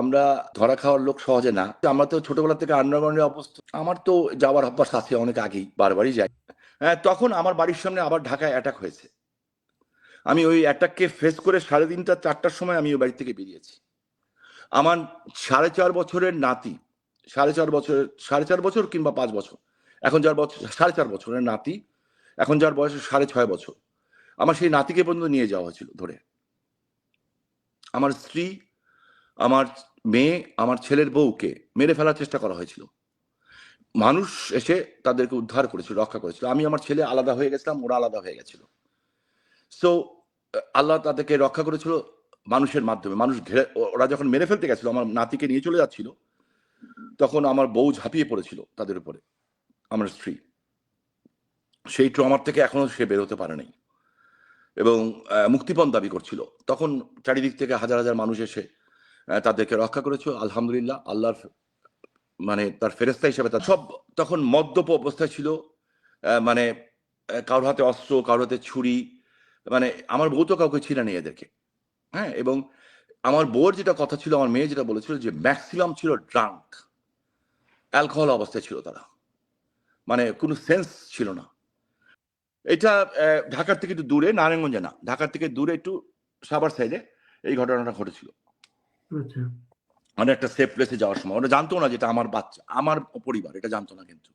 আমরা ধরা খাওয়ার লোক সহজে না। আমরা তো ছোটবেলা থেকে আন্ডারগ্রাউন্ডে অভ্যস্ত। আমার তো যাওয়ার অভ্যাস আছে অনেক আগেই, বারবারই যাই। হ্যাঁ, তখন আমার বাড়ির সামনে আবার ঢাকায় অ্যাটাক হয়েছে। আমি ওই অ্যাটাককে ফেস করে 3:30 4টার সময় আমি ওই বাড়ি থেকে বেরিয়েছি। আমার 4.5 বছরের নাতি, 4.5 বছর কিংবা 5 বছর। এখন যার বছর 4.5 বছরের নাতি, এখন যার বয়স 6.5 বছর। আমার সেই নাতিকে পর্যন্ত নিয়ে যাওয়া হয়েছিল ধরে। আমার স্ত্রী, আমার মেয়ে, আমার ছেলের বউকে মেরে ফেলার চেষ্টা করা হয়েছিল। মানুষ এসে তাদেরকে উদ্ধার করেছিল, রক্ষা করেছিল। আমি আমার ছেলে আলাদা হয়ে গেছিলাম, ওরা আলাদা হয়ে গেছিল। সো আল্লাহ তাদেরকে রক্ষা করেছিল মানুষের মাধ্যমে। মানুষ ঘেরে, ওরা যখন মেরে ফেলতে গেছিল, আমার নাতিকে নিয়ে চলে যাচ্ছিল, তখন আমার বউ ঝাঁপিয়ে পড়েছিল তাদের উপরে, আমার স্ত্রী। সেই ট্রমার থেকে এখনো সে বেরোতে পারে নাই এবং মুক্তিপণ দাবি করছিল। তখন চারিদিক থেকে হাজার হাজার মানুষ এসে তাদেরকে রক্ষা করেছিল। আলহামদুলিল্লাহ, আল্লাহর মানে তার ফেরেস্তা হিসেবে তার সব তখন মদ্যপ অবস্থায় ছিল। মানে কারোর হাতে অস্ত্র, কারোর হাতে ছুরি। মানে আমার বউ তো কাউকে ছিল না এদেরকে। হ্যাঁ, এবং আমার বউয়ের যেটা কথা ছিল, আমার মেয়ে যেটা বলেছিল যে ম্যাক্সিমাম ছিল ড্রাঙ্ক, অ্যালকোহল অবস্থায় ছিল তারা। মানে কোনো সেন্স ছিল না। এটা ঢাকার থেকে একটু দূরে, নারায়ণগঞ্জে না, ঢাকার থেকে দূরে একটু সাভার সাইডে এই ঘটনাটা ঘটেছিল। মানে একটা সেফ প্লেসে যাওয়ার সময় ওরা জানতো না যেটা আমার বাচ্চা, আমার পরিবার, এটা জানতো না। কিন্তু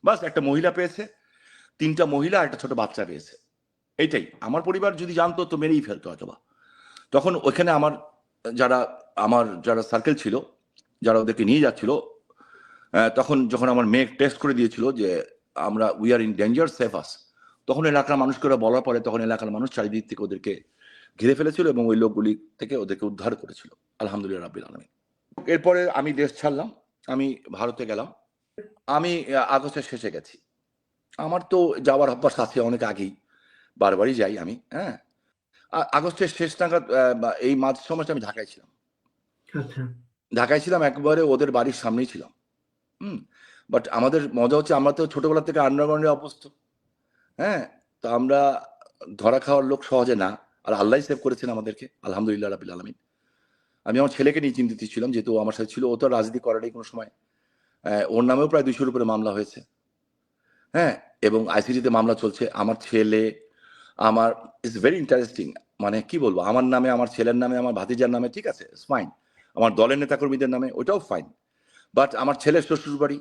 বাস একটা মহিলা পেয়েছে, 3টা মহিলা, একটা ছোট বাচ্চা পেয়েছে। এইটাই। আমার পরিবার যদি জানতো তো মেরেই ফেলতো হয়তোবা। তখন ওইখানে আমার যারা সার্কেল ছিল, যারা ওদেরকে নিয়ে যাচ্ছিল, তখন যখন আমার মেয়ে টেস্ট করে দিয়েছিল যে আমরা we are in danger, save us, তখন এলাকার মানুষকে ওরা বলার পরে তখন এলাকার মানুষ চারিদিক থেকে ওদেরকে ঘিরে ফেলেছিল এবং ওই লোকগুলি থেকে ওদেরকে উদ্ধার করেছিল। আলহামদুলিল্লাহ রাব্বিল আলামিন। এরপরে আমি দেশ ছাড়লাম, আমি ভারতে গেলাম। আমি আগস্টের শেষে গেছি। আমার তো যাওয়ার অভ্যাস আছে অনেক আগেই, বারবারই যাই আমি। হ্যাঁ, আগস্টের শেষ নাগাদ এই মাঝ সময়টা আমি ঢাকায় ছিলাম। ঢাকায় ছিলাম, একবারে ওদের বাড়ির সামনেই ছিলাম। বাট আমাদের মজা হচ্ছে, আমরা তো ছোটবেলা থেকে আন্ডারগ্রাউন্ডে অভ্যস্ত। হ্যাঁ, তো আমরা ধরা খাওয়ার লোক সহজে না, আর আল্লাহ সেভ করেছেন আমাদেরকে, আলহামদুলিল্লাহ রাব্বিল আলামিন। আমি আমার ছেলেকে নিয়ে চিন্তিত ছিলাম, যেহেতু আমার সাথে ছিল। ও তো রাজনীতি করারই কোনো সময়। ওর নামেও প্রায় 200-র উপরে মামলা হয়েছে। হ্যাঁ, এবং আইসিটিতে মামলা চলছে। আমার ছেলে, আমার ইটস ভেরি ইন্টারেস্টিং। মানে কি বলবো, আমার নামে, আমার ছেলের নামে, আমার ভাতিজার নামে, ঠিক আছে, ইটস ফাইন। আমার দলের নেতাকর্মীদের নামে, ওটাও ফাইন। বাট আমার ছেলের শ্বশুর বাড়ি,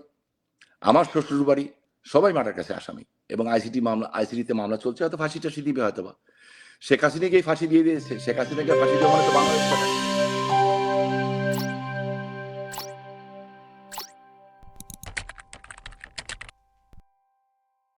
আমার শ্বশুর বাড়ি, সবাই মার্ডার কাছে আসামি। এবং আইসিটিতে মামলা চলছে, হয়তো ফাঁসি টাসি দিবে হয়তো বা। শেখ হাসিনাকেই ফাঁসি দিয়ে দিয়েছে। শেখ হাসিনাকে ফাঁসি দেওয়া মানে তো বাংলাদেশ